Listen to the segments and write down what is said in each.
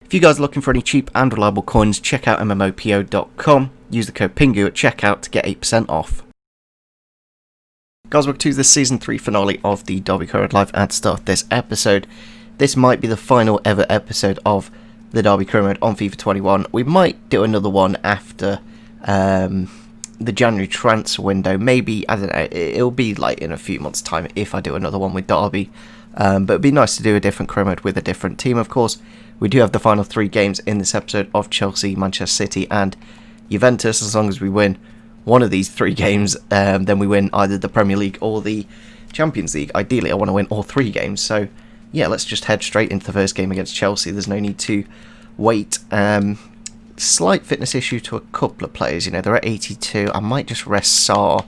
If you guys are looking for any cheap and reliable coins, check out MMOPO.com. Use the code PINGU at checkout to get 8% off. Guys, welcome to the Season 3 finale of the Derby Career Live at the start of this episode. This might be the final ever episode of the Derby Career Mode on FIFA 21. We might do another one after the January transfer window. Maybe, I don't know, it'll be like in a few months' time if I do another one with Derby. But it'd be nice to do a different career mode with a different team, of course. We do have the final 3 games in this episode of Chelsea, Manchester City and Juventus. As long as we win one of these 3 games, then we win either the Premier League or the Champions League. Ideally, I want to win all 3 games. So, yeah, let's just head straight into the first game against Chelsea. There's no need to wait. Slight fitness issue to a couple of players. You know, they're at 82. I might just rest Sarr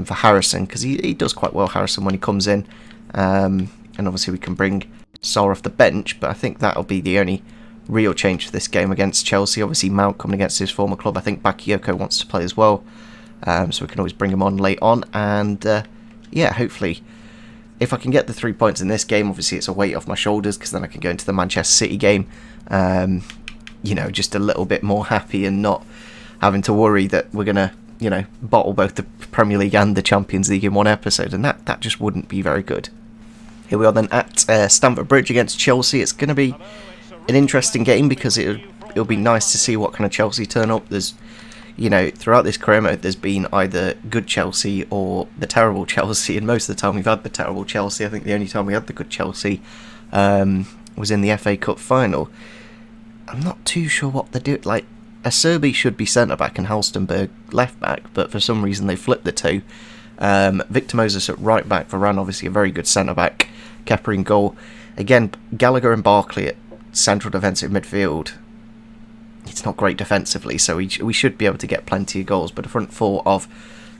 for Harrison, because he does quite well, Harrison, when he comes in. And obviously we can bring Sarr off the bench, but I think that'll be the only real change for this game against Chelsea. Obviously Mount coming against his former club. I think Bakayoko wants to play as well, so we can always bring him on late on. And yeah, hopefully if I can get the 3 points in this game, obviously it's a weight off my shoulders, because then I can go into the Manchester City game you know, just a little bit more happy and not having to worry that we're gonna, you know, bottle both the Premier League and the Champions League in one episode, and that just wouldn't be very good. Here we are then at Stamford Bridge against Chelsea. It's going to be an interesting game, because it'll be nice to see what kind of Chelsea turn up. There's, you know, throughout this career mode, there's been either good Chelsea or the terrible Chelsea, and most of the time we've had the terrible Chelsea. I think the only time we had the good Chelsea was in the FA Cup final. I'm not too sure what they do. Like, Acerbi should be centre-back and Halstenberg left-back, but for some reason they flipped the two. Victor Moses at right-back, Varane obviously a very good centre-back, Kepa in goal. Again, Gallagher and Barkley at central defensive midfield. It's not great defensively, so we should be able to get plenty of goals, but a front four of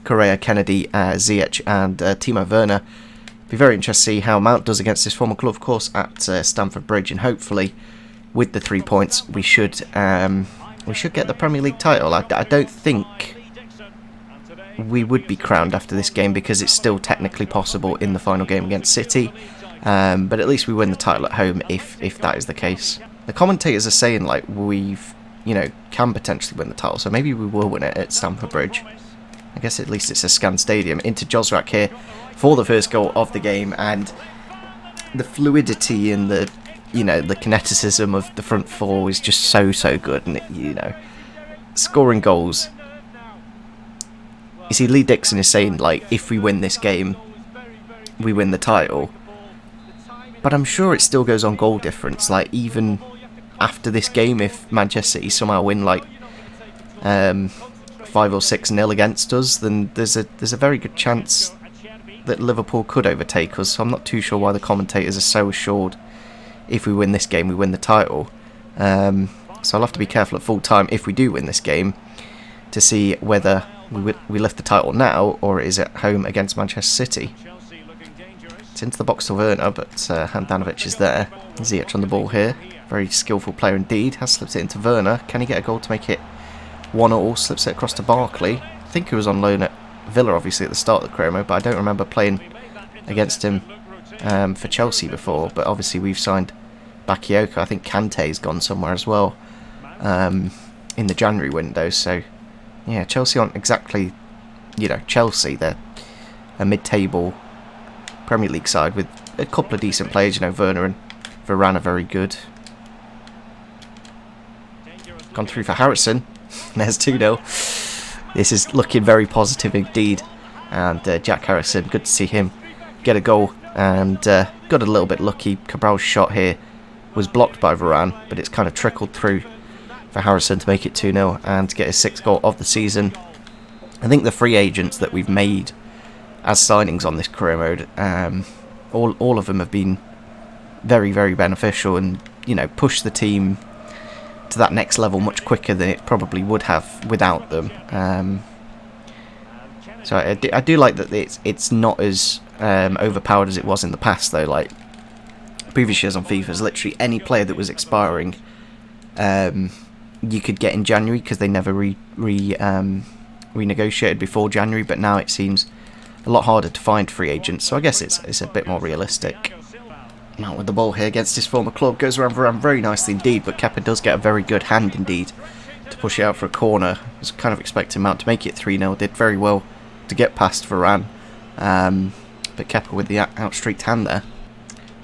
Correa, Kennedy, Ziyech and Timo Werner. Be very interested to see how Mount does against his former club, of course, at Stamford Bridge, and hopefully with the 3 points we should get the Premier League title. I don't think we would be crowned after this game, because it's still technically possible in the final game against City, but at least we win the title at home if that is the case. The commentators are saying like we've, you know, can potentially win the title, so maybe we will win it at Stamford Bridge. I guess at least it's a Scan Stadium. Into Josrak here for the first goal of the game, and the fluidity and the, you know, the kineticism of the front four is just so good, and you know, scoring goals. You see, Lee Dixon is saying like, if we win this game, we win the title. But I'm sure it still goes on goal difference. Like, even after this game, if Manchester City somehow win like 5 or 6-0 against us, then there's a very good chance that Liverpool could overtake us. So I'm not too sure why the commentators are so assured if we win this game, we win the title. So I'll have to be careful at full time if we do win this game to see whether we lift the title now, or is it home against Manchester City. It's into the box to Werner, but Handanovic is there. Ziyech on the ball here. Very skillful player indeed. Has slipped it into Werner. Can he get a goal to make it 1-1? Slips it across to Barkley. I think he was on loan at Villa, obviously, at the start of the career mode, but I don't remember playing against him for Chelsea before. But obviously we've signed Bakayoko. I think Kante's gone somewhere as well in the January window. So yeah, Chelsea aren't exactly, you know, Chelsea. They're a mid-table Premier League side with a couple of decent players. You know, Werner and Varane are very good. Gone through for Harrison. There's 2-0. This is looking very positive indeed. And Jack Harrison, good to see him get a goal. And got a little bit lucky. Cabral's shot here was blocked by Varane, but it's kind of trickled through for Harrison to make it 2-0 and to get his 6th goal of the season. I think the free agents that we've made as signings on this career mode, all of them have been very, very beneficial, and, you know, pushed the team to that next level much quicker than it probably would have without them. So I do like that it's not as overpowered as it was in the past, though. Like previous years on FIFA, literally any player that was expiring you could get in January, because they never renegotiated before January, but now it seems a lot harder to find free agents, so I guess it's a bit more realistic. Mount with the ball here against his former club. Goes around Varane very nicely indeed, but Kepa does get a very good hand indeed to push it out for a corner. I was kind of expecting Mount to make it 3-0. Did very well to get past Varane. But Kepa with the outstreaked hand there.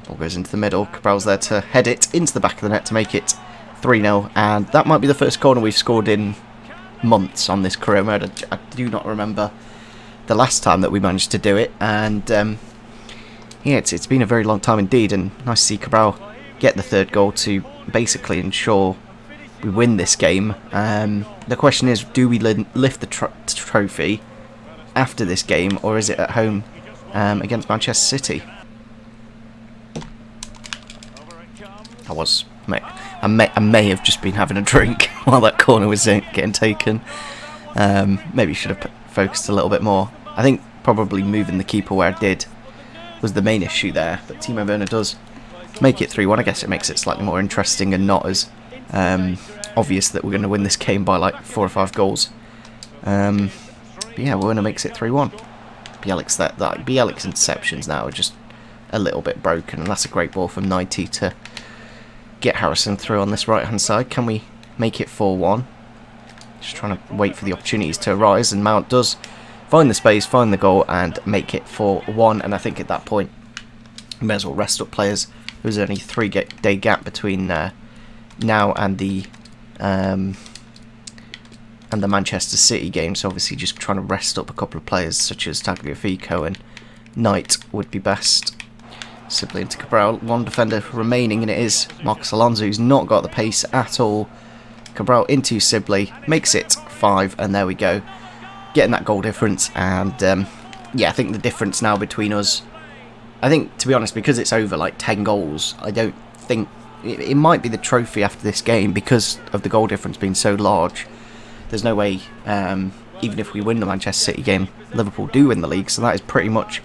Ball goes into the middle. Cabral's there to head it into the back of the net to make it 3-0. And that might be the first corner we've scored in months on this career mode. I do not remember the last time that we managed to do it. And yeah, it's been a very long time indeed. And nice to see Cabral get the third goal to basically ensure we win this game. The question is, do we lift the trophy after this game, or is it at home against Manchester City? I may have just been having a drink while that corner was getting taken. Maybe should have focused a little bit more. I think probably moving the keeper where I did was the main issue there. But Timo Werner does make it 3-1. I guess it makes it slightly more interesting and not as obvious that we're going to win this game by like 4 or 5 goals. But yeah, Werner makes it 3-1. Bielik's Bielik's interceptions now are just a little bit broken, and that's a great ball from 90 to get Harrison through on this right hand side. Can we make it 4-1? Just trying to wait for the opportunities to arise, and Mount does find the space, find the goal, and make it 4-1. And I think at that point we may as well rest up players. There's only a 3-day gap between now and the Manchester City game, so obviously just trying to rest up a couple of players such as Tagliafico and Knight would be best. Sibley into Cabral, one defender remaining, and it is Marcos Alonso, who's not got the pace at all. Cabral into Sibley, makes it 5, and there we go, getting that goal difference. And yeah, I think the difference now between us, I think, to be honest, because it's over like 10 goals, I don't think it might be the trophy after this game because of the goal difference being so large. There's no way, even if we win the Manchester City game, Liverpool do win the league, so that is pretty much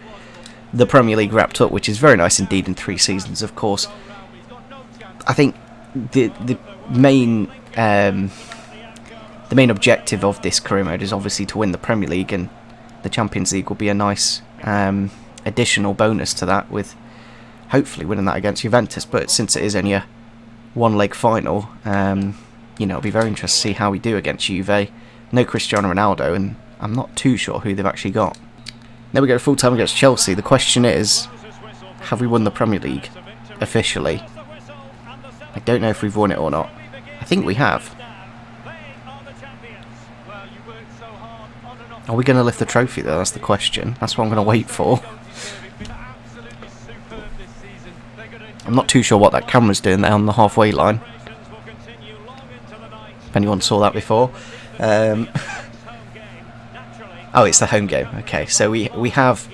the Premier League wrapped up, which is very nice indeed in 3 seasons, of course. I think the main objective of this career mode is obviously to win the Premier League, and the Champions League will be a nice additional bonus to that, with hopefully winning that against Juventus. But since it is only a 1-leg final, you know, it'll be very interesting to see how we do against Juve. No Cristiano Ronaldo, and I'm not too sure who they've actually got. There we go, full time against Chelsea. The question is, have we won the Premier League officially? I don't know if we've won it or not. I think we have. Are we going to lift the trophy though? That's the question. That's what I'm going to wait for. I'm not too sure what that camera's doing there on the halfway line. If anyone saw that before. Oh, it's the home game. Okay, so we have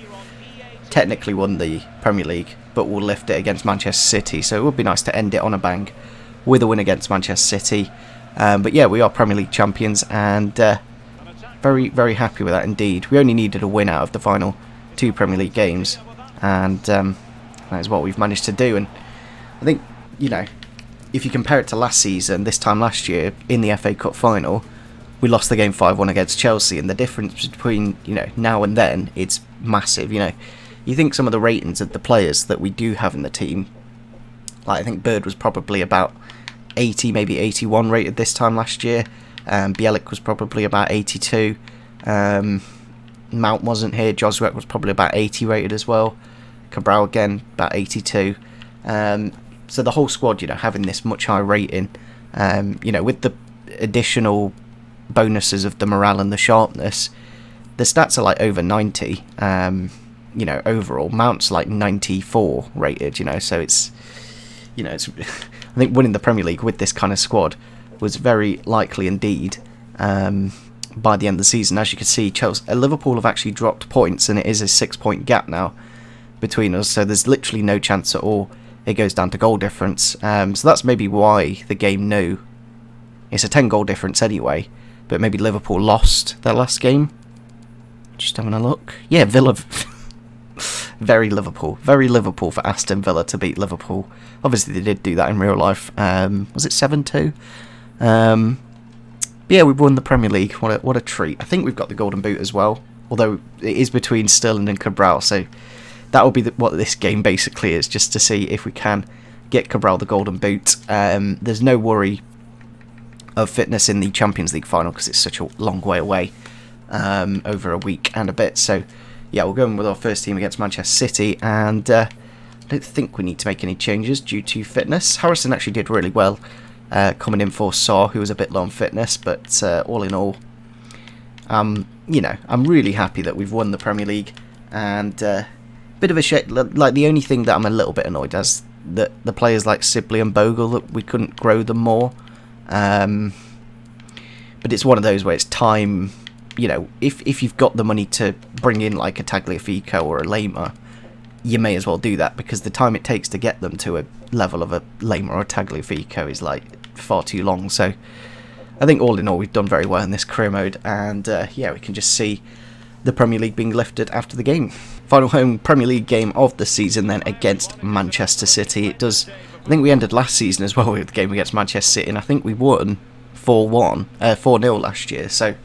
technically won the Premier League, but we'll lift it against Manchester City. So it would be nice to end it on a bang with a win against Manchester City. But yeah, we are Premier League champions, and very, very happy with that indeed. We only needed a win out of the final 2 Premier League games, and that is what we've managed to do. And I think, you know, if you compare it to last season, this time last year in the FA Cup final, we lost the game 5-1 against Chelsea, and the difference between, you know, now and then, it's massive. You know, you think some of the ratings of the players that we do have in the team, like I think Bird was probably about 80, maybe 81 rated this time last year. Bielik was probably about 82. Mount wasn't here. Joswick was probably about 80 rated as well. Cabral again about 82. So the whole squad, you know, having this much higher rating, you know, with the additional bonuses of the morale and the sharpness, the stats are like over 90. You know, overall Mount's like 94 rated. You know, so it's, you know, it's I think winning the Premier League with this kind of squad was very likely indeed. By the end of the season, as you can see, Liverpool have actually dropped points, and it is a 6-point gap now between us. So there's literally no chance at all it goes down to goal difference. So that's maybe why the game knew it's a 10-goal difference anyway. But maybe Liverpool lost their last game. Just having a look. Yeah, Villa. Very Liverpool for Aston Villa to beat Liverpool. Obviously they did do that in real life. Was it 7-2? Yeah, we've won the Premier League. What a treat. I think we've got the Golden Boot as well, although it is between Sterling and Cabral, so that will be what this game basically is, just to see if we can get Cabral the golden boot. There's no worry of fitness in the Champions League final because it's such a long way away, over a week and a bit. So yeah, we'll go in with our first team against Manchester City, and I don't think we need to make any changes due to fitness. Harrison actually did really well, coming in for Saw, who was a bit low on fitness, but all in all, you know, I'm really happy that we've won the Premier League, and bit of a shame. Like, the only thing that I'm a little bit annoyed as that the players like Sibley and Bogle, that we couldn't grow them more. But it's one of those where it's time. You know, if you've got the money to bring in like a Tagliafico or a Lema, you may as well do that, because the time it takes to get them to a level of a Lema or a Tagliafico is like far too long. So I think all in all, we've done very well in this career mode, and yeah, we can just see the Premier League being lifted after the game. Final home Premier League game of the season then against Manchester City. It does. I think we ended last season as well with the game against Manchester City, and I think we won 4-0 last year. So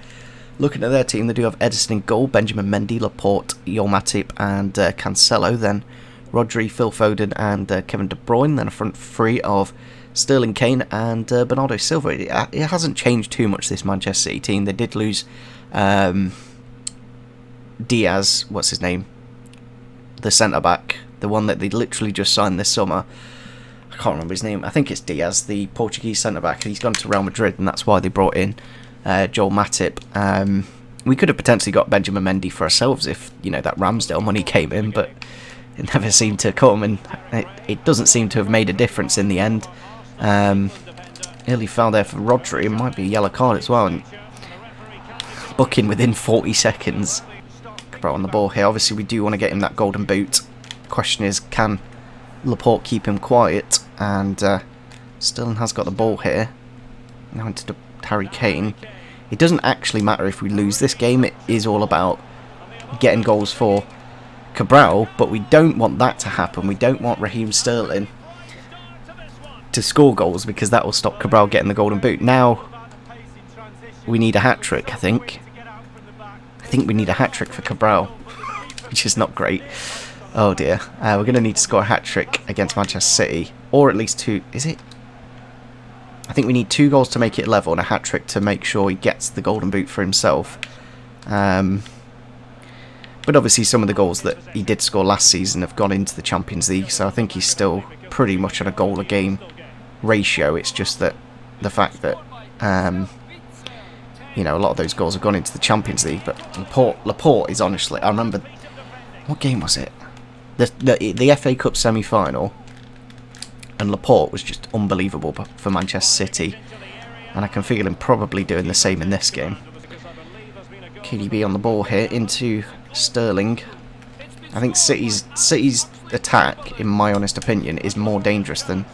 looking at their team, they do have Edison in goal, Benjamin Mendy, Laporte, Matip and Cancelo. Then Rodri, Phil Foden and Kevin De Bruyne. Then a front three of Sterling, Kane and Bernardo Silva. It hasn't changed too much, this Manchester City team. They did lose Diaz, what's his name? The centre-back, the one that they literally just signed this summer. I can't remember his name. I think it's Diaz, the Portuguese centre-back. He's gone to Real Madrid, and that's why they brought in Joel Matip. We could have potentially got Benjamin Mendy for ourselves if, you know, that Ramsdale money came in, but it never seemed to come, and it doesn't seem to have made a difference in the end. Early foul there for Rodri. It might be a yellow card as well, and booking within 40 seconds. Cabral on the ball here. Obviously, we do want to get him that golden boot. Question is, can Laporte keep him quiet? And Sterling has got the ball here. Now into Harry Kane. It doesn't actually matter if we lose this game. It is all about getting goals for Cabral, but we don't want that to happen. We don't want Raheem Sterling to score goals, because that will stop Cabral getting the golden boot. Now we need a hat-trick, I think. I think we need a hat-trick for Cabral, which is not great. Oh dear. We're going to need to score a hat-trick against Manchester City, or at least two. Is it? I think we need 2 goals to make it level and a hat-trick to make sure he gets the golden boot for himself. But obviously some of the goals that he did score last season have gone into the Champions League, so I think he's still pretty much at a goal-a-game ratio. It's just that the fact that you know, a lot of those goals have gone into the Champions League. But Laporte is honestly, I remember, what game was it? The FA Cup semi-final, and Laporte was just unbelievable for Manchester City, and I can feel him probably doing the same in this game. KDB on the ball here into Sterling. I think City's attack, in my honest opinion, is more dangerous than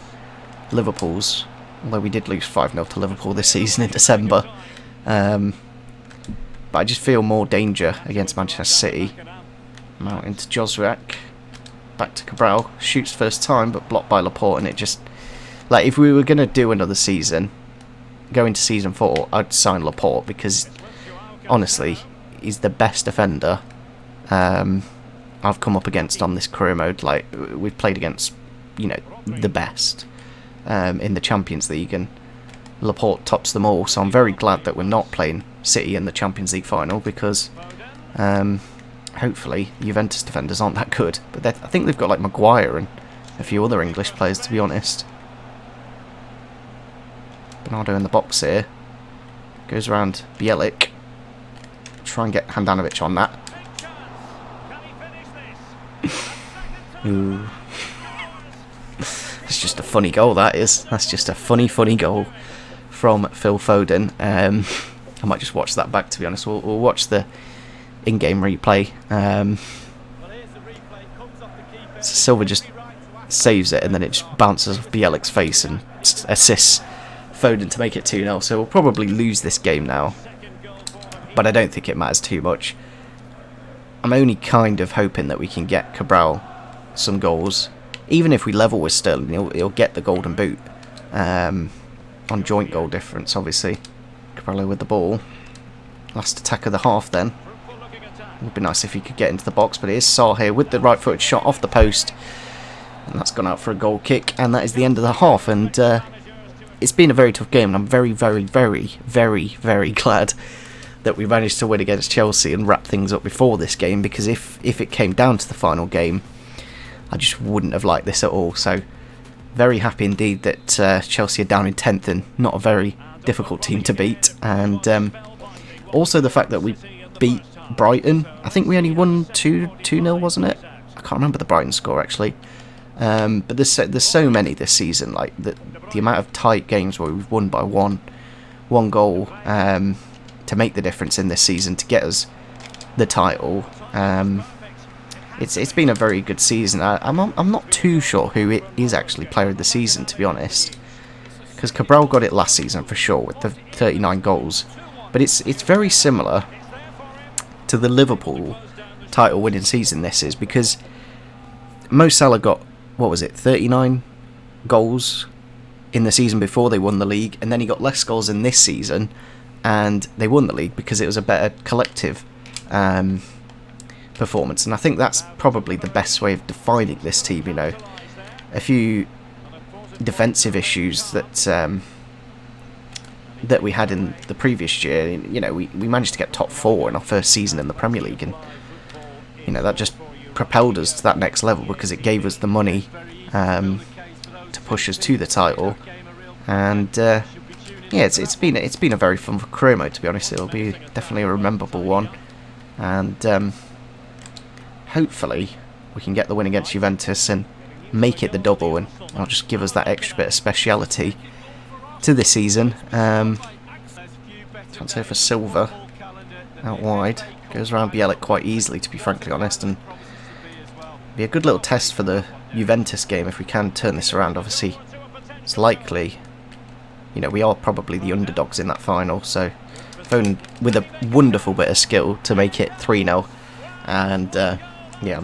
Liverpool's, although we did lose 5-0 to Liverpool this season in December. But I just feel more danger against Manchester City. Out into Joswiak. Back to Cabral. Shoots first time, but blocked by Laporte. And it just, like, if we were going to do another season, go into season 4, I'd sign Laporte, because honestly, he's the best defender I've come up against on this career mode. Like, we've played against, you know, the best in the Champions League, and Laporte tops them all. So I'm very glad that we're not playing City in the Champions League final, because hopefully Juventus defenders aren't that good. But I think they've got like Maguire and a few other English players, to be honest. Bernardo in the box here. Goes around Bielik. Try and get Handanovic on that. Ooh. It's just a funny goal, that is. That's just a funny goal from Phil Foden. I might just watch that back, to be honest. We'll watch the in-game replay. So Silva just saves it, and then it just bounces off Bielik's face and assists Foden to make it 2-0. So we'll probably lose this game now, but I don't think it matters too much. I'm only kind of hoping that we can get Cabral some goals. Even if we level with Sterling, he'll get the golden boot on joint goal difference, obviously. Cabral with the ball. Last attack of the half then. would be nice if he could get into the box, but it is Sarr here with the right-footed shot off the post. And that's gone out for a goal kick, and that is the end of the half. And it's been a very tough game, and I'm very, very, very, very, very glad that we managed to win against Chelsea and wrap things up before this game, because if it came down to the final game, I just wouldn't have liked this at all. So very happy indeed that Chelsea are down in 10th and not a very difficult team to beat. And also the fact that we beat Brighton. I think we only won 2-0, wasn't it? I can't remember the Brighton score actually. But there's so many this season, like the amount of tight games where we've won by one goal to make the difference in this season to get us the title. It's been a very good season. I'm not too sure who it is actually player of the season, to be honest, because Cabral got it last season for sure with the 39 goals, but it's very similar to the Liverpool title winning season this is, because Mo Salah got, what was it, 39 goals in the season before they won the league, and then he got less goals in this season and they won the league because it was a better collective performance. And I think that's probably the best way of defining this team. You know, a few defensive issues that we had in the previous year, you know, we managed to get top 4 in our first season in the Premier League, and you know, that just propelled us to that next level because it gave us the money to push us to the title. And yeah, it's been a very fun career mode, to be honest. It'll be definitely a rememberable one, and hopefully we can get the win against Juventus and make it the double, and I'll just give us that extra bit of speciality to this season. Transfer for Silva out wide, goes around Bielik quite easily, to be frankly honest, and be a good little test for the Juventus game if we can turn this around. Obviously it's likely, you know, we are probably the underdogs in that final, so Foden with a wonderful bit of skill to make it 3-0, and yeah,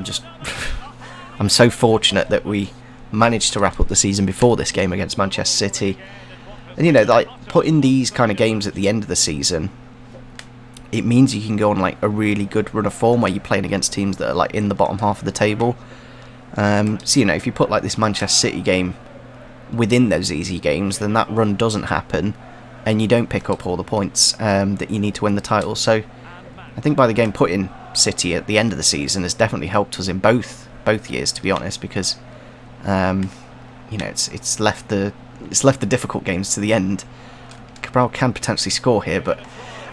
I'm so fortunate that we managed to wrap up the season before this game against Manchester City. And you know, like, putting these kind of games at the end of the season, it means you can go on like a really good run of form where you're playing against teams that are like in the bottom half of the table. So you know, if you put like this Manchester City game within those easy games, then that run doesn't happen and you don't pick up all the points that you need to win the title. So I think by the game putting City at the end of the season has definitely helped us in both years, to be honest, because you know, it's left the difficult games to the end. Cabral can potentially score here, but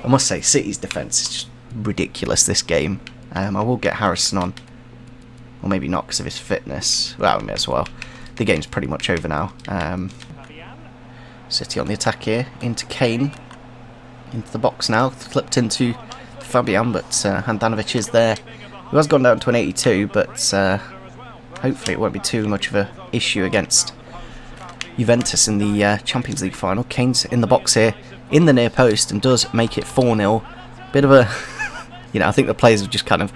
I must say City's defence is just ridiculous this game. I will get Harrison on, or maybe not because of his fitness. Well, we may as well. The game's pretty much over now. City on the attack here, into Kane, into the box now, flipped into Fabian, but Handanovic is there. He has gone down to an 82, but hopefully it won't be too much of an issue against Juventus in the Champions League final. Kane's in the box here, in the near post, and does make it 4-0. Bit of a, you know, I think the players have just kind of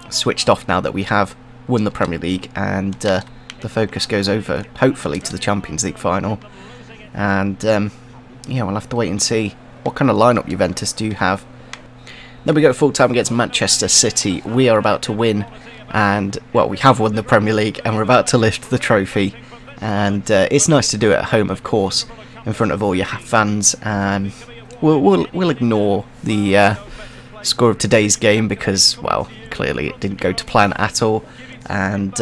switched off now that we have won the Premier League, and the focus goes over, hopefully, to the Champions League final. And yeah, we'll have to wait and see what kind of lineup Juventus do have. Then we go full time against Manchester City. We are about to win, and well, we have won the Premier League, and we're about to lift the trophy. And it's nice to do it at home, of course, in front of all your fans. We'll ignore the score of today's game because, well, clearly it didn't go to plan at all. And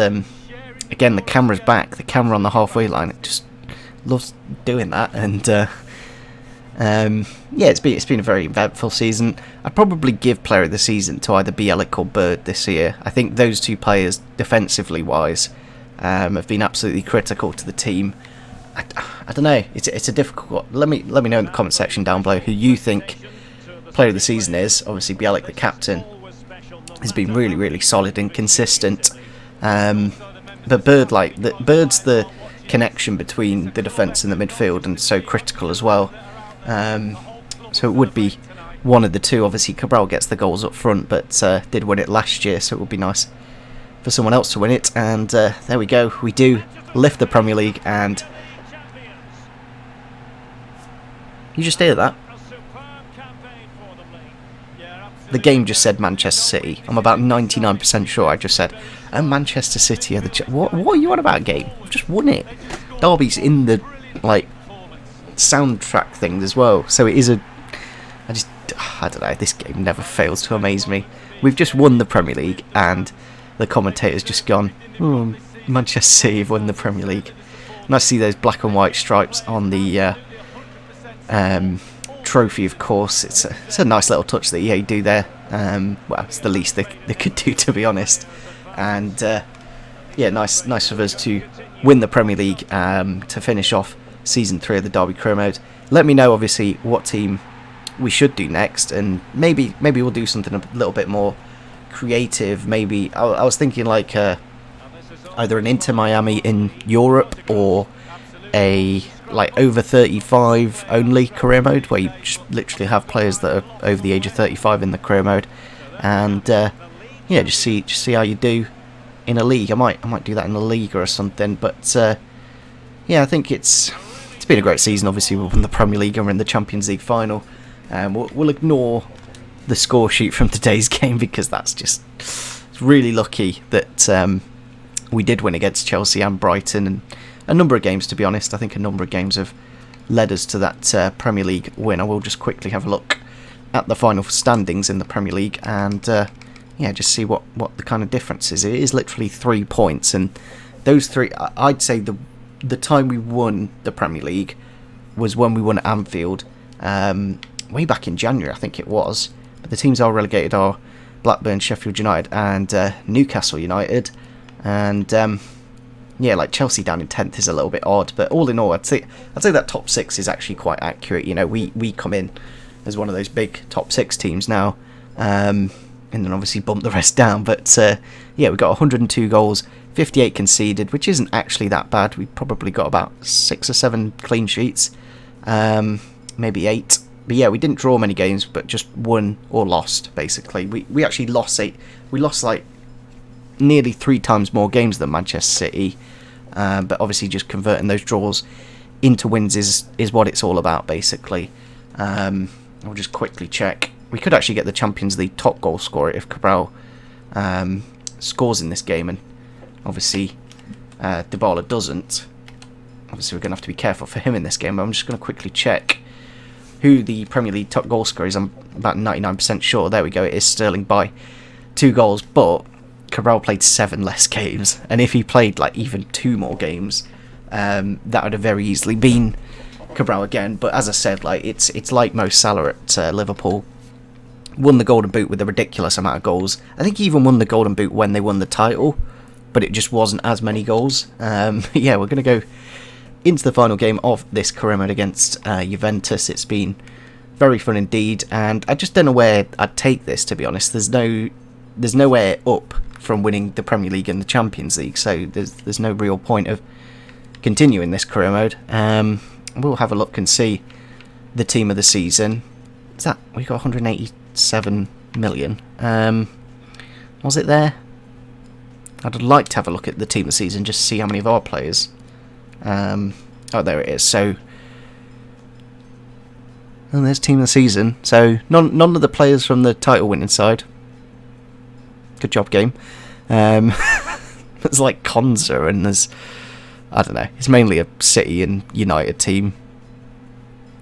again, the camera's back. The camera on the halfway line, it just loves doing that. And yeah, it's been a very eventful season. I'd probably give player of the season to either Bielik or Bird this year. I think those two players, defensively wise, have been absolutely critical to the team. I don't know. It's a difficult one. Let me know in the comment section down below who you think player of the season is. Obviously, Bielik, the captain, has been really, really solid and consistent. But Bird's the connection between the defence and the midfield, and so critical as well. So it would be one of the two. Obviously, Cabral gets the goals up front, but did win it last year, so it would be nice for someone else to win it. And there we go. We do lift the Premier League, and you just hear that. the game just said Manchester City. I'm about 99% sure I just said, oh, Manchester City are the... What are you on about, game? I've just won it. Derby's in the, like, soundtrack things as well. So it is a... I don't know, this game never fails to amaze me. We've just won the Premier League, and the commentator's just gone, oh, Manchester City have won the Premier League. Nice to see those black and white stripes on the trophy, of course. It's a nice little touch that EA do there. Well, it's the least they could do, to be honest. And yeah, nice for us to win the Premier League to finish off Season 3 of the Derby Career Mode. Let me know, obviously, what team we should do next, and maybe we'll do something a little bit more creative. Maybe I was thinking like either an Inter Miami in Europe, or a like over 35 only career mode, where you just literally have players that are over the age of 35 in the career mode, and yeah, just see how you do in a league. I might do that in a league or something, but yeah, I think it's been a great season. Obviously, we won the Premier League and we're in the Champions League final. We'll ignore the score sheet from today's game, because that's just really lucky that we did win against Chelsea and Brighton, and a number of games, to be honest. I think a number of games have led us to that Premier League win. I will just quickly have a look at the final standings in the Premier League, and yeah, just see what the kind of difference is. It is literally 3 points, and those three, I'd say the time we won the Premier League was when we won at Anfield, way back in January, I think it was. But the teams are relegated are Blackburn, Sheffield United, and Newcastle United. And yeah, like Chelsea down in 10th is a little bit odd, but all in all, I'd say that top 6 is actually quite accurate. You know, we come in as one of those big top 6 teams now, and then obviously bump the rest down. But yeah, we got 102 goals, 58 conceded, which isn't actually that bad. We probably got about 6 or 7 clean sheets, maybe 8. But yeah, we didn't draw many games, but just won or lost, basically. We actually lost 8. We lost like nearly 3 times more games than Manchester City, but obviously just converting those draws into wins is what it's all about, basically. I'll just quickly check. We could actually get the Champions League top goal scorer if Cabral scores in this game, and obviously Dybala doesn't. Obviously we're going to have to be careful for him in this game, but I'm just going to quickly check who the Premier League top goal scorer is. I'm about 99% sure. There we go, it is Sterling by 2 goals, but Cabral played 7 less games, and if he played like even 2 more games, that would have very easily been Cabral again. But as I said, like it's like Mo Salah at Liverpool. Won the Golden Boot with a ridiculous amount of goals. I think he even won the Golden Boot when they won the title, but it just wasn't as many goals. Yeah, we're going to go into the final game of this career mode against Juventus. It's been very fun indeed, and I just don't know where I'd take this, to be honest. There's nowhere up from winning the Premier League and the Champions League, so there's no real point of continuing this career mode. We'll have a look and see the team of the season. Is that we got 187 million? Was it there? I'd like to have a look at the team of the season, just to see how many of our players. Oh, there it is. So, and there's team of the season. So none of the players from the title winning side. Good job, game. There's like Konza, and there's, I don't know, it's mainly a City and United team.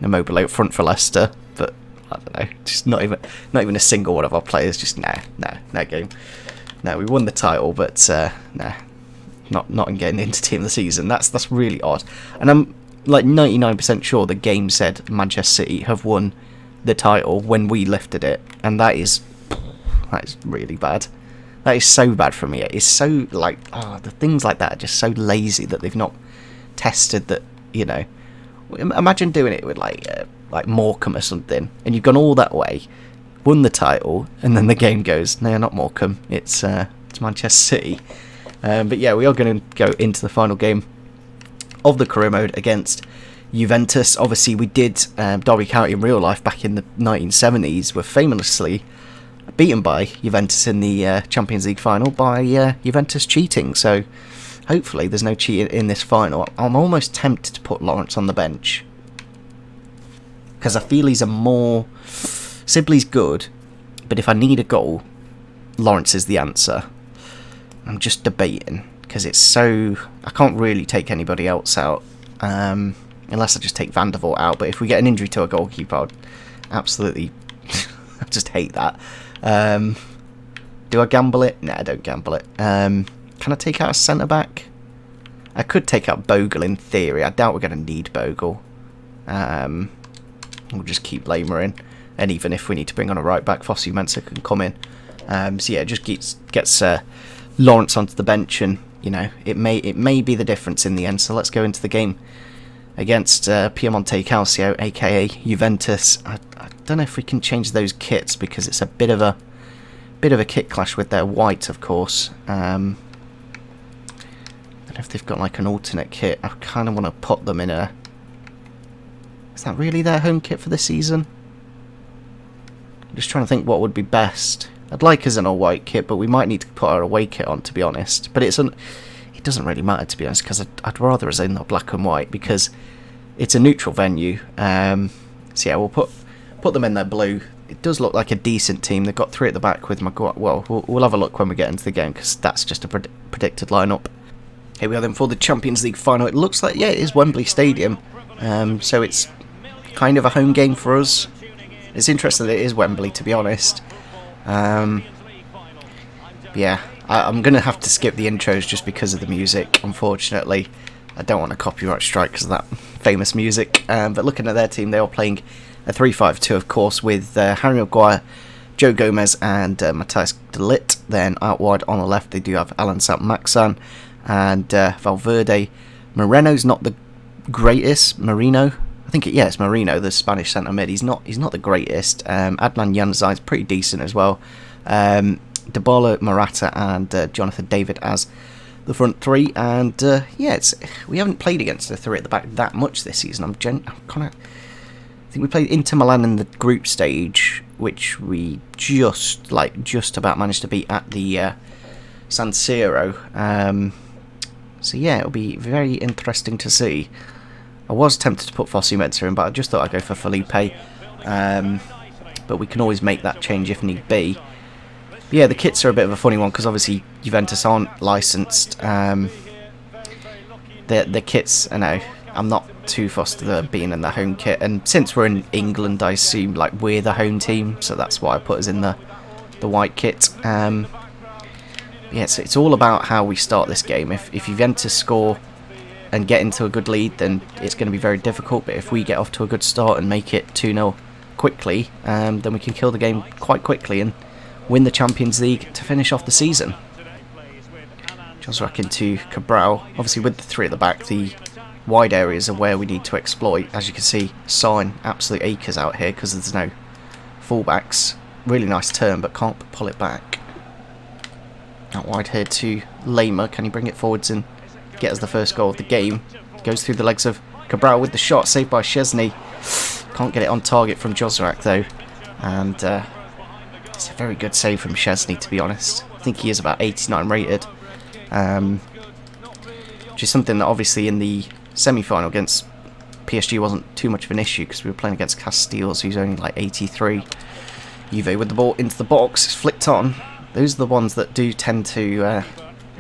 Immobile up front for Leicester, but I don't know, just not even a single one of our players. Just no game. No, we won the title, but not in getting into team of the season. That's really odd, and I'm like 99% sure the game said Manchester City have won the title when we lifted it, and that is really bad. That is so bad for me. It's so like the things like that are just so lazy that they've not tested that. You know, imagine doing it with like Morecambe or something, and you've gone all that way, won the title, and then the game goes, no, not Morecambe. It's Manchester City. But yeah, we are going to go into the final game of the career mode against Juventus. Obviously, we did Derby County in real life back in the 1970s. Were famously beaten by Juventus in the Champions League final by Juventus cheating. So hopefully there's no cheating in this final. I'm almost tempted to put Lawrence on the bench, because I feel he's a more... Sibley's good, But if I need a goal, Lawrence is the answer. I'm just debating, because it's so... I can't really take anybody else out, unless I just take Van der Vaart out. But if we get an injury to a goalkeeper, I'd absolutely... I just hate that. Do I gamble it? No, I don't gamble it. Can I take out a centre-back? I could take out Bogle in theory. I doubt we're going to need Bogle. We'll just keep Lamer in. And even if we need to bring on a right-back, Fosu Mensah can come in. So yeah, it just gets Lawrence onto the bench, and you know it may be the difference in the end. So let's go into the game against Piemonte Calcio, aka Juventus. I don't know if we can change those kits because it's a bit of a kit clash with their white, of course. I don't know if they've got like an alternate kit. I kind of want to put them in a... Is that really their home kit for the season? I'm just trying to think what would be best. I'd like us in a white kit, but we might need to put our away kit on, to be honest. But it doesn't really matter, to be honest, because I'd rather us in the black and white because it's a neutral venue. So yeah, we'll put them in their blue. It does look like a decent team. They've got 3 at the back with Maguire. Well, we'll have a look when we get into the game because that's just a predicted lineup. Here we are then for the Champions League final. It looks like, yeah, it is Wembley Stadium. So it's kind of a home game for us. It's interesting that it is Wembley, to be honest. Yeah, I'm going to have to skip the intros just because of the music, unfortunately. I don't want a copyright strike because of that famous music. But looking at their team, they are playing a 3-5-2, of course, with Harry Maguire, Joe Gomez and Matthijs de Ligt. Then out wide on the left, they do have Alan Saint-Maxan and Valverde. Moreno's not the greatest. Marino, I think it's Marino, the Spanish centre mid. He's not the greatest. Adnan Januzaj's pretty decent as well. Dybala, Morata, and Jonathan David as the front 3. And yeah, we haven't played against the 3 at the back that much this season. I think we played Inter Milan in the group stage, which we just about managed to beat at the San Siro. So yeah, it'll be very interesting to see. I was tempted to put Fosu Mensah in, but I just thought I'd go for Felipe. But we can always make that change if need be. But yeah, the kits are a bit of a funny one because obviously Juventus aren't licensed. The kits, I know, I'm not too fussed with being in the home kit, and since we're in England, I assume like we're the home team, so that's why I put us in the white kit. Yeah, so it's all about how we start this game. If Juventus score and get into a good lead, then it's going to be very difficult. But if we get off to a good start and make it 2-0 quickly, then we can kill the game quite quickly and win the Champions League to finish off the season. Josrak into Cabral. Obviously with the 3 at the back, the wide areas are where we need to exploit. As you can see, Sign absolute acres out here because there's no fullbacks. Really nice turn, but can't pull it back. Out wide here to Lamer. Can he bring it forwards and get us the first goal of the game? Goes through the legs of Cabral with the shot, saved by Szczesny. Can't get it on target from Josrak though. And it's a very good save from Szczesny, to be honest. I think he is about 89 rated. Which is something that obviously in the semi-final against PSG wasn't too much of an issue because we were playing against Casteels, who's only like 83. Juve with the ball into the box, it's flicked on. Those are the ones that do tend to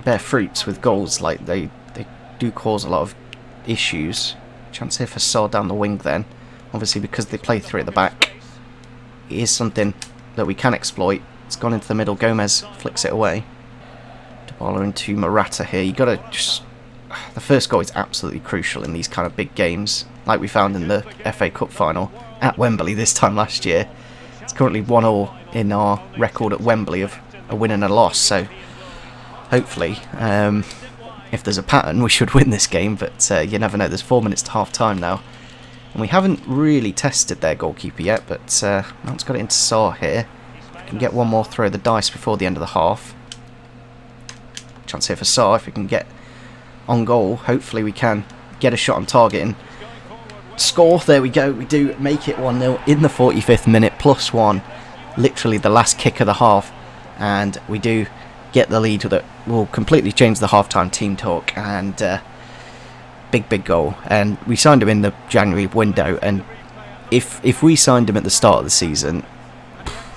bear fruits with goals. Like they do cause a lot of issues. Chance here for Saar down the wing then. Obviously because they play 3 at the back, it is something that we can exploit. It's gone into the middle, Gomez flicks it away. Dybala into Morata here. You gotta just... The first goal is absolutely crucial in these kind of big games, like we found in the FA Cup final at Wembley this time last year. It's currently 1-1 in our record at Wembley of a win and a loss, so hopefully, if there's a pattern, we should win this game, but you never know. There's 4 minutes to half time now, and we haven't really tested their goalkeeper yet, but Mount's got it into Saar here. We can get one more throw of the dice before the end of the half. Chance here for Saar. If we can get on goal, hopefully we can get a shot on target and score. There we go. We do make it 1-0 in the 45th minute, +1, literally the last kick of the half, and we do get the lead that will completely change the halftime team talk. And big goal, and we signed him in the January window, and if we signed him at the start of the season,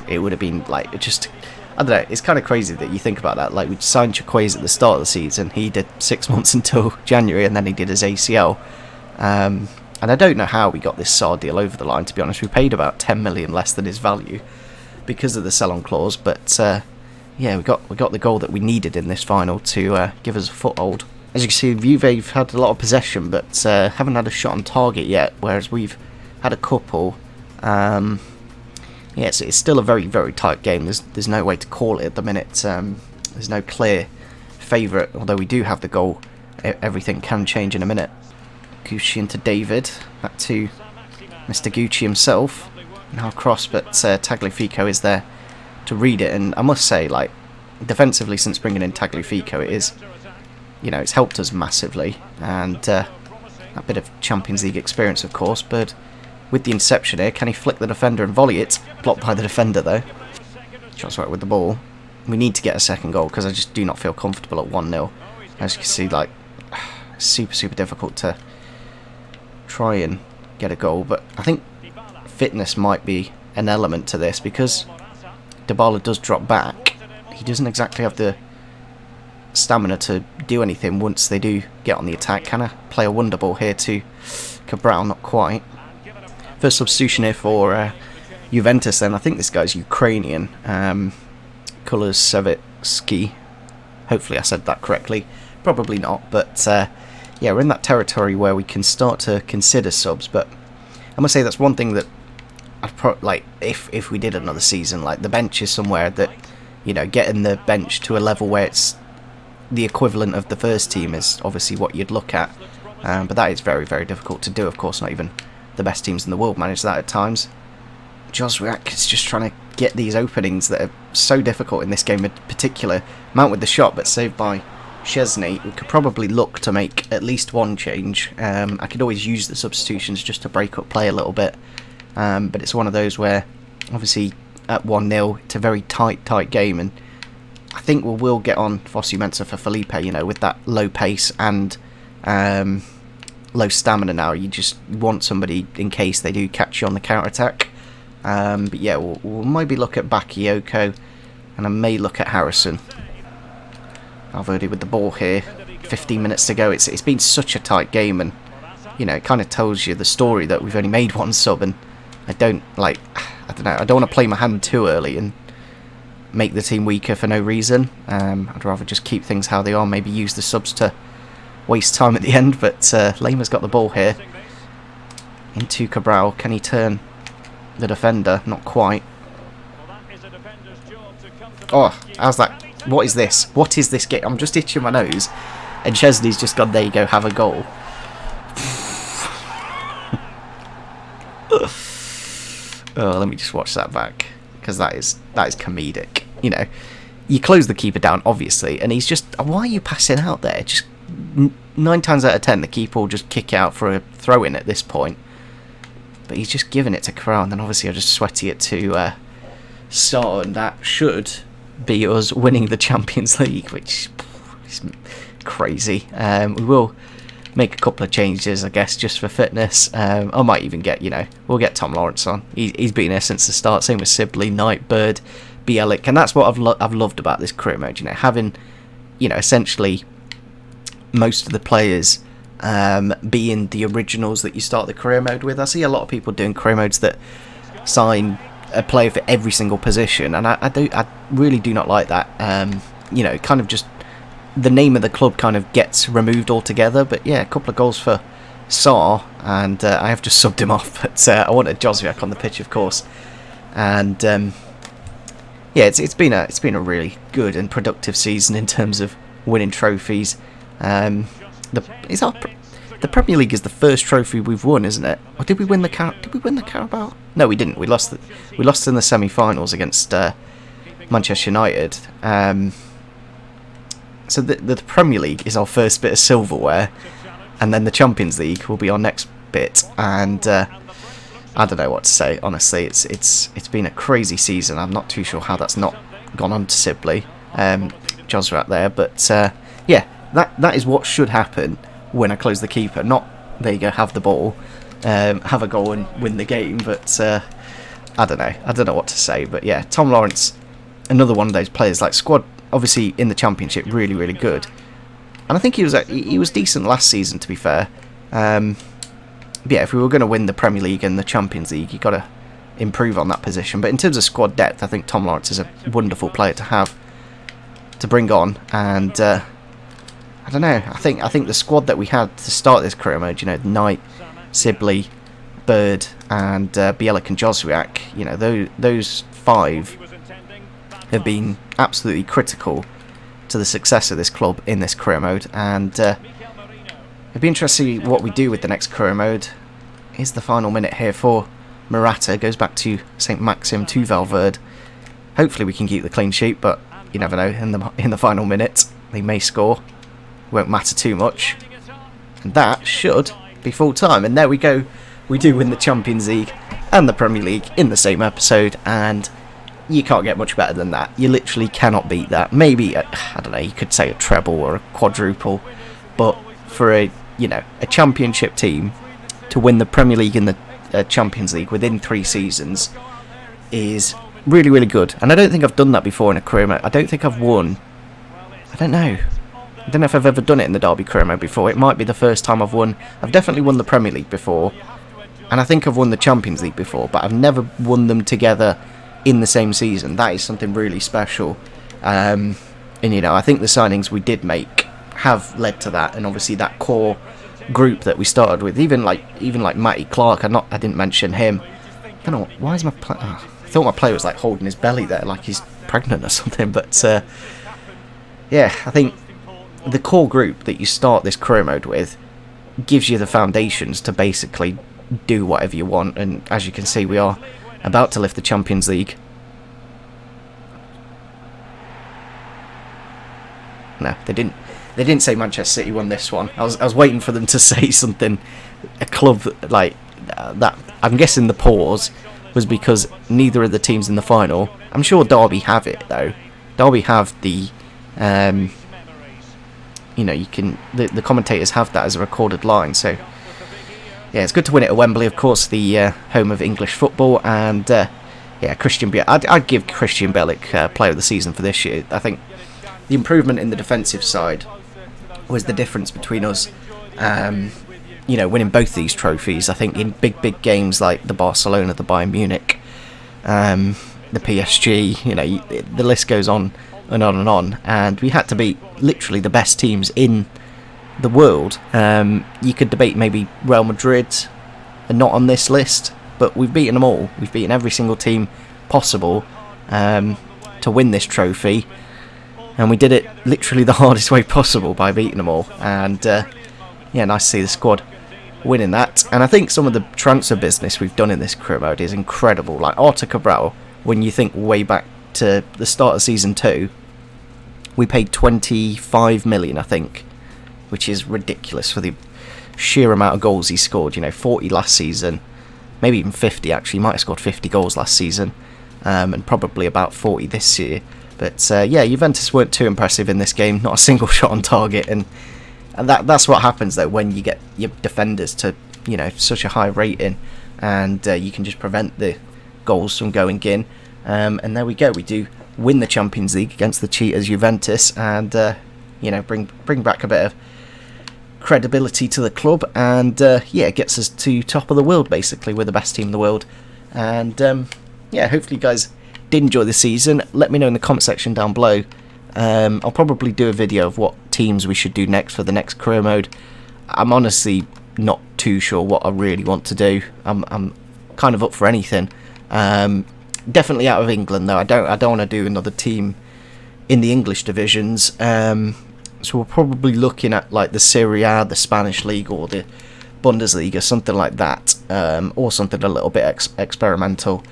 it would have been like just. I don't know, it's kind of crazy that you think about that. Like, we signed Chukwueze at the start of the season. He did 6 months until January, and then he did his ACL. And I don't know how we got this Sarr deal over the line, to be honest. We paid about 10 million less than his value because of the sell-on clause. But, yeah, we got the goal that we needed in this final to give us a foothold. As you can see, Juve have had a lot of possession, but haven't had a shot on target yet, whereas we've had a couple. Yeah, it's still a very, very tight game. There's no way to call it at the minute. There's no clear favourite, although we do have the goal. Everything can change in a minute. Gucci into David, back to Mr. Gucci himself. Now cross, but Tagliafico is there to read it. And I must say, like, defensively, since bringing in Tagliafico, it is, you know, it's helped us massively. And a bit of Champions League experience, of course, but with the inception here, can he flick the defender and volley it? Blocked by the defender, though. Shots right with the ball. We need to get a second goal, because I just do not feel comfortable at 1-0. As you can see, like, super, super difficult to try and get a goal. But I think fitness might be an element to this, because Dybala does drop back. He doesn't exactly have the stamina to do anything once they do get on the attack. Can I play a wonder ball here to Cabral? Not quite. First substitution here for Juventus then. I think this guy's Ukrainian. Kulusevski. Hopefully I said that correctly. Probably not, but yeah, we're in that territory where we can start to consider subs. But I must say that's one thing that I'd like if we did another season, like the bench is somewhere that, you know, getting the bench to a level where it's the equivalent of the first team is obviously what you'd look at. But that is very, very difficult to do. Of course, not even the best teams in the world manage that at times. Joswiak is just trying to get these openings that are so difficult in this game in particular. Mount with the shot, but saved by Szczesny. We could probably look to make at least one change. I could always use the substitutions just to break up play a little bit. But it's one of those where, obviously, at 1-0, it's a very tight game. And I think we will get on Fosu Mensah for Felipe, you know, with that low pace and low stamina now. You just want somebody in case they do catch you on the counter-attack. But yeah, we'll maybe look at Bakayoko, and I may look at Harrison. Valverde with the ball here. 15 minutes to go. It's been such a tight game, and you know, it kind of tells you the story that we've only made one sub, and I don't know, I don't want to play my hand too early and make the team weaker for no reason. I'd rather just keep things how they are, maybe use the subs to waste time at the end. But Lema's got the ball here into Cabral. Can he turn the defender? Not quite. Oh, how's that? What is this? What is this game? I'm just itching my nose, and Szczesny's just gone, there you go, have a goal. Oh, let me just watch that back, because that is comedic. You know, you close the keeper down, obviously, and he's just, why are you passing out there? Just 9 times out of 10, the keeper will just kick out for a throw-in at this point. But he's just giving it to Corral, and then obviously I'll just sweaty it to Sarr, and that should be us winning the Champions League, which is crazy. We will make a couple of changes, I guess, just for fitness. I might even get, you know, we'll get Tom Lawrence on. He's been here since the start. Same with Sibley, Knight, Bird, Bielik, and that's what I've loved about this career mode. You know, having, you know, essentially most of the players being the originals that you start the career mode with. I see a lot of people doing career modes that sign a player for every single position, and I really do not like that. You know, kind of just the name of the club kind of gets removed altogether. But yeah, a couple of goals for Sarr, and I have just subbed him off. But I wanted Joswiak on the pitch, of course, and yeah, it's been a really good and productive season in terms of winning trophies. The Premier League is the first trophy we've won, isn't it? Or did we win the Carabao? No, we didn't. We lost in the semi-finals against Manchester United. So the Premier League is our first bit of silverware, and then the Champions League will be our next bit. And I don't know what to say. Honestly, it's been a crazy season. I'm not too sure how that's not gone on to Sibley. Joswiak there, but yeah, that is what should happen when I close the keeper. Not, there you go, have the ball, have a goal and win the game. But I I don't know what to say, but yeah, Tom Lawrence, another one of those players. Like, squad obviously in the Championship really, really good, and I think he was decent last season, to be fair. But yeah, if we were going to win the Premier League and the Champions League, you got to improve on that position. But in terms of squad depth, I think Tom Lawrence is a wonderful player to have, to bring on, and I don't know. I think the squad that we had to start this career mode, Knight, Sibley, Bird, and Bielik and Joswiak, those 5 have been absolutely critical to the success of this club in this career mode, and it'd be interesting to see what we do with the next career mode. Here's the final minute here for Morata. Goes back to St. Maxim to Valverde. Hopefully we can keep the clean sheet, but you never know. In the final minute, they may score. Won't matter too much, and that should be full time. And there we go. We do win the Champions League and the Premier League in the same episode, and you can't get much better than that. You literally cannot beat that. Maybe I don't know. You could say a treble or a quadruple, but for a Championship team to win the Premier League and the Champions League within 3 seasons is really, really good. And I don't think I've done that before in a career mode. I don't think I've won. I don't know if I've ever done it in the Derby career mode before. It might be the first time I've won. I've definitely won the Premier League before, and I think I've won the Champions League before, but I've never won them together in the same season. That is something really special. And I think the signings we did make have led to that, and obviously that core group that we started with, even like Matty Clark. I didn't mention him. I don't know why is my I thought my player was like holding his belly there, like he's pregnant or something. But yeah, I think the core group that you start this career mode with gives you the foundations to basically do whatever you want. And as you can see, we are about to lift the Champions League. No, they didn't say Manchester City won this one. I was waiting for them to say something, a club like that. I'm guessing the pause was because neither of the teams in the final. I'm sure Derby have it though. Derby have the the commentators have that as a recorded line. So yeah, it's good to win it at Wembley, of course, the home of English football. And yeah, Christian Bielik. I'd give Christian Bielik player of the season for this year. I think the improvement in the defensive side was the difference between us, winning both these trophies. I think in big games like the Barcelona, the Bayern Munich, the PSG, the list goes on and on and on. And we had to beat literally the best teams in the world. You could debate maybe Real Madrid are not on this list, but we've beaten them all. We've beaten every single team possible to win this trophy. And we did it literally the hardest way possible by beating them all. And yeah, nice to see the squad winning that. And I think some of the transfer business we've done in this career mode is incredible. Like Artur Cabral, when you think way back to the start of Season 2, we paid 25 million, I think, which is ridiculous for the sheer amount of goals he scored. 40 last season, maybe even 50 actually. He might have scored 50 goals last season, and probably about 40 this year. But yeah, Juventus weren't too impressive in this game. Not a single shot on target, and that's what happens though when you get your defenders to such a high rating, and you can just prevent the goals from going in. And there we go. We do win the Champions League against the cheaters Juventus, and bring back a bit of credibility to the club, and yeah, it gets us to top of the world. Basically, we're the best team in the world, and yeah, hopefully you guys did enjoy the season. Let me know in the comment section down below. I'll probably do a video of what teams we should do next for the next career mode. I'm honestly not too sure what I really want to do. I'm kind of up for anything. Definitely out of England though. I don't want to do another team in the English divisions. So we're probably looking at like the Serie A, the Spanish League, or the Bundesliga, something like that, or something a little bit experimental.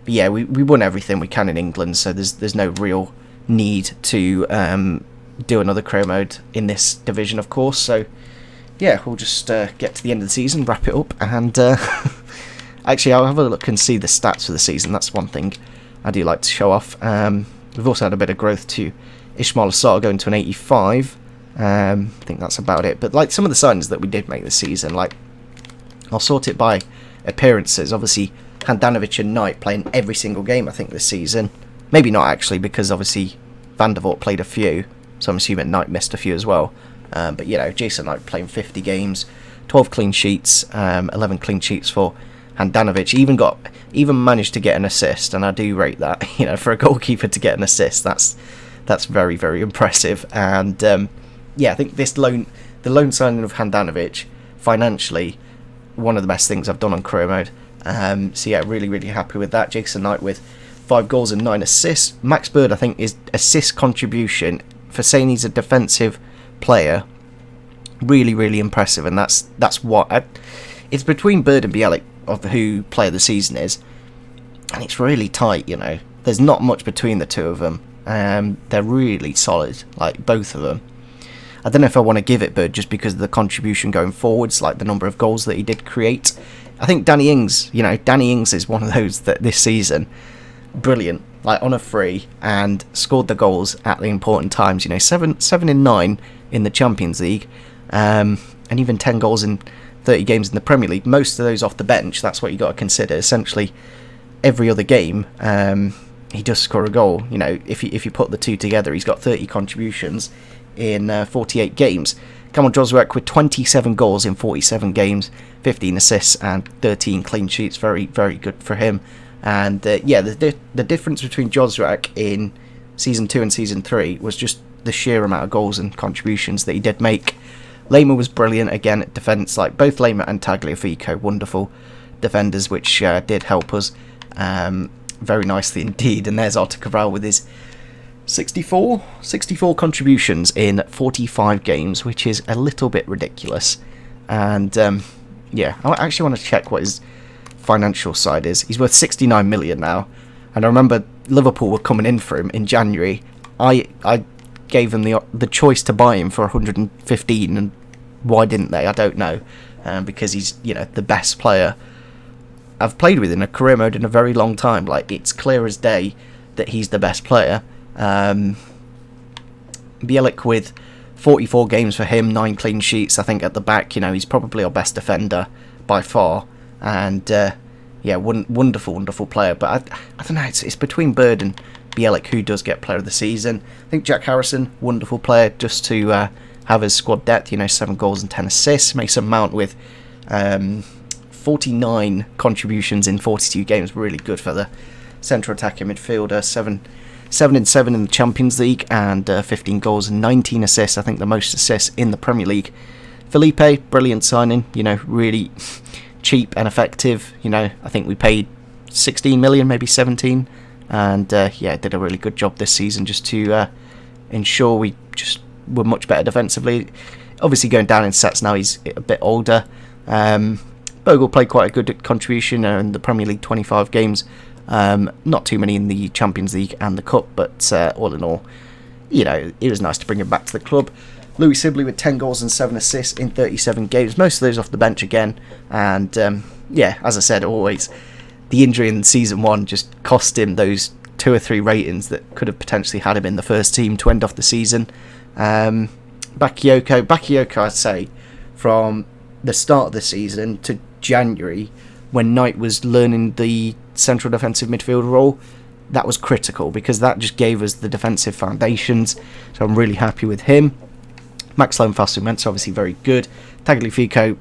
But yeah, we won everything we can in England, so there's no real need to do another career mode in this division, of course. So yeah, we'll just get to the end of the season, wrap it up, and actually I'll have a look and see the stats for the season. That's one thing I do like to show off. We've also had a bit of growth to Ismail Assar going to an 85. I think that's about it. But like some of the signings that we did make this season, like I'll sort it by appearances. Obviously, Handanovic and Knight playing every single game, I think, this season. Maybe not, actually, because obviously Van der Voort played a few, so I'm assuming Knight missed a few as well. But, Jason Knight playing 50 games, 12 clean sheets, 11 clean sheets for Handanovic. Even managed to get an assist, and I do rate that. For a goalkeeper to get an assist, that's very, very impressive. And, I think the loan signing of Handanovic, financially, one of the best things I've done on career mode. Really, really happy with that. Jason Knight with 5 goals and 9 assists. Max Bird, I think, is assist contribution for saying he's a defensive player. Really, really impressive, and that's what it's between Bird and Bielik of who player of the season is, and it's really tight. There's not much between the two of them. They're really solid, like both of them. I don't know if I want to give it Bird just because of the contribution going forwards, like the number of goals that he did create. I think Danny Ings is one of those that this season, brilliant, like on a free, and scored the goals at the important times. 7 in 9 in the Champions League, and even 10 goals in 30 games in the Premier League. Most of those off the bench. That's what you got to consider. Essentially, every other game, he does score a goal. If you put the two together, he's got 30 contributions in 48 games. Kamil Jozwiak with 27 goals in 47 games, 15 assists and 13 clean sheets. Very, very good for him. And the difference between Jozwiak in Season 2 and Season 3 was just the sheer amount of goals and contributions that he did make. Lema was brilliant again at defence, like both Lema and Tagliafico, wonderful defenders, which did help us very nicely indeed. And there's Artur Cabral with his 64 contributions in 45 games, which is a little bit ridiculous. And I actually want to check what his financial side is. He's worth 69 million now, and I remember Liverpool were coming in for him in January. I gave them the choice to buy him for 115, and why didn't they? I don't know, because he's the best player I've played with in a career mode in a very long time. Like, it's clear as day that he's the best player. Bielik with 44 games for him, 9 clean sheets. I think at the back, he's probably our best defender by far, and wonderful player. But I don't know, it's between Bird and Bielik who does get player of the season. I think Jack Harrison, wonderful player, just to have his squad depth. 7 goals and 10 assists. Mason Mount with 49 contributions in 42 games, really good for the central attacking midfielder. 7 in 7 in the Champions League, and 15 goals and 19 assists. I think the most assists in the Premier League. Felipe, brilliant signing. Really cheap and effective. I think we paid 16 million, maybe 17, and did a really good job this season just to ensure we just were much better defensively. Obviously going down in sets now, he's a bit older. Bogle played quite a good contribution in the Premier League, 25 games. Not too many in the Champions League and the Cup, but all in all, it was nice to bring him back to the club. Louis Sibley with 10 goals and 7 assists in 37 games, most of those off the bench again. And as I said, always the injury in Season 1 just cost him those 2 or 3 ratings that could have potentially had him in the first team to end off the season. Bakayoko, I'd say, from the start of the season to January, when Knight was learning the central defensive midfield role, that was critical, because that just gave us the defensive foundations. So I'm really happy with him. Max Lowenfast-Mensa, obviously very good. Tagliafico,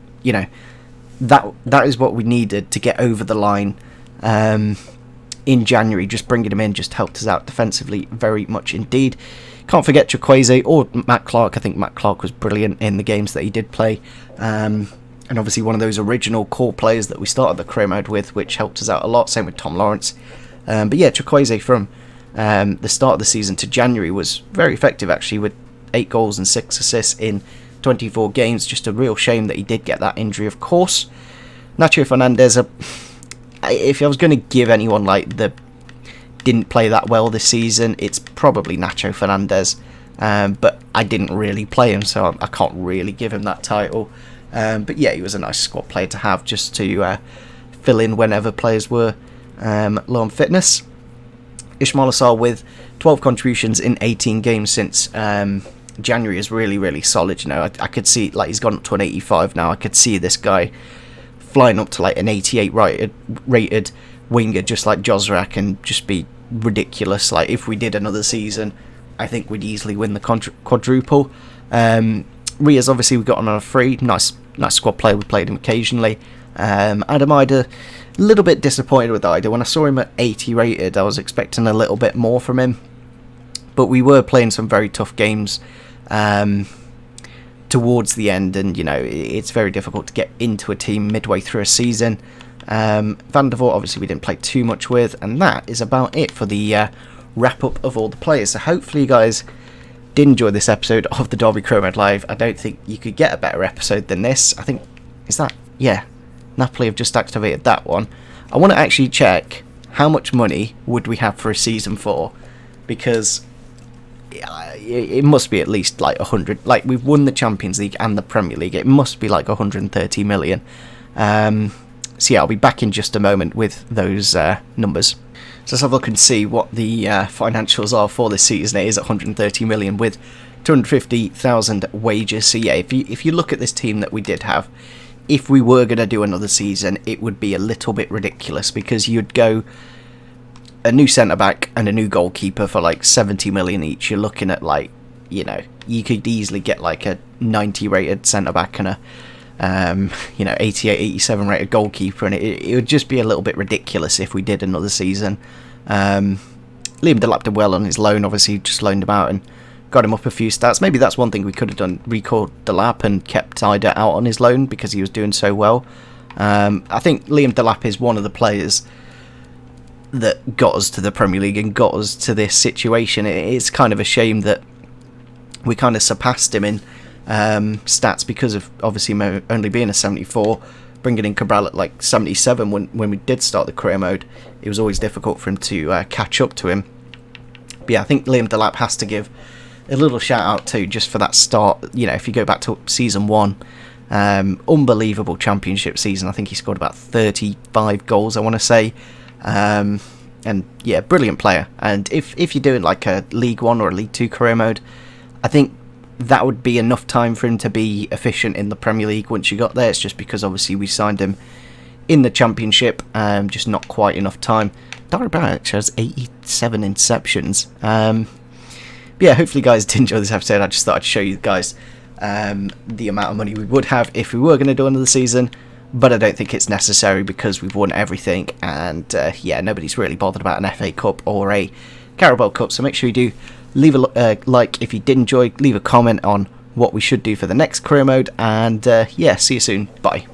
that is what we needed to get over the line in January. Just bringing him in just helped us out defensively very much indeed. Can't forget Chukwueze or Matt Clark. I think Matt Clark was brilliant in the games that he did play. And obviously one of those original core players that we started the career mode with, which helped us out a lot. Same with Tom Lawrence. Chukwueze from the start of the season to January was very effective, actually, with 8 goals and 6 assists in 24 games. Just a real shame that he did get that injury, of course. Nacho Fernandez, if I was going to give anyone that didn't play that well this season, it's probably Nacho Fernandez. But I didn't really play him, so I can't really give him that title. He was a nice squad player to have, just to fill in whenever players were low on fitness. Ismail Assar with 12 contributions in 18 games since January is really, really solid. I could see, he's gone up to an 85 now. I could see this guy flying up to like an 88 rated winger just like Josrak and just be ridiculous. Like if we did another season, I think we'd easily win the quadruple. Riaz, obviously we got on a free, nice squad player, we played him occasionally. Adam Ida, a little bit disappointed with Ida. When I saw him at 80 rated, I was expecting a little bit more from him, but we were playing some very tough games towards the end, and you know, it's very difficult to get into a team midway through a season. Van der Voort, obviously we didn't play too much with, and that is about it for the wrap up of all the players. So hopefully you guys did enjoy this episode of the Derby Career Mode Live. I don't think you could get a better episode than this. I think, is that, yeah, Napoli have just activated that one. I want to actually check how much money would we have for a season 4, because it must be at least like 100. Like, we've won the Champions League and the Premier League. It must be like 130 million. So yeah, I'll be back in just a moment with those numbers. So let's have a look and see what the financials are for this season. It is 130 million with 250,000 wages. So yeah, if you look at this team that we did have, if we were going to do another season, it would be a little bit ridiculous, because you'd go a new centre-back and a new goalkeeper for like 70 million each. You're looking at like, you know, you could easily get like a 90 rated centre-back and a 88, 87 rated goalkeeper, and it would just be a little bit ridiculous if we did another season. Liam Delap did well on his loan, obviously just loaned him out and got him up a few stats. Maybe that's one thing we could have done, recalled Delap and kept Ida out on his loan because he was doing so well. I think Liam Delap is one of the players that got us to the Premier League and got us to this situation. It's kind of a shame that we kind of surpassed him in stats because of obviously only being a 74, bringing in Cabral at like 77 when we did start the career mode. It was always difficult for him to catch up to him. But yeah, I think Liam Delap has to give a little shout out to, just for that start. You know, if you go back to season 1, unbelievable championship season. I think he scored about 35 goals, I want to say. And yeah, brilliant player. And if you're doing like a League 1 or a League 2 career mode, I think that would be enough time for him to be efficient in the Premier League once you got there. It's just because obviously we signed him in the Championship, just not quite enough time. Dari Barrett has 87 interceptions. But yeah, hopefully you guys did enjoy this episode. I just thought I'd show you guys the amount of money we would have if we were going to do another season, but I don't think it's necessary because we've won everything, and yeah, nobody's really bothered about an FA Cup or a Carabao Cup. So make sure you do leave a like if you did enjoy, leave a comment on what we should do for the next career mode, and yeah, see you soon. Bye.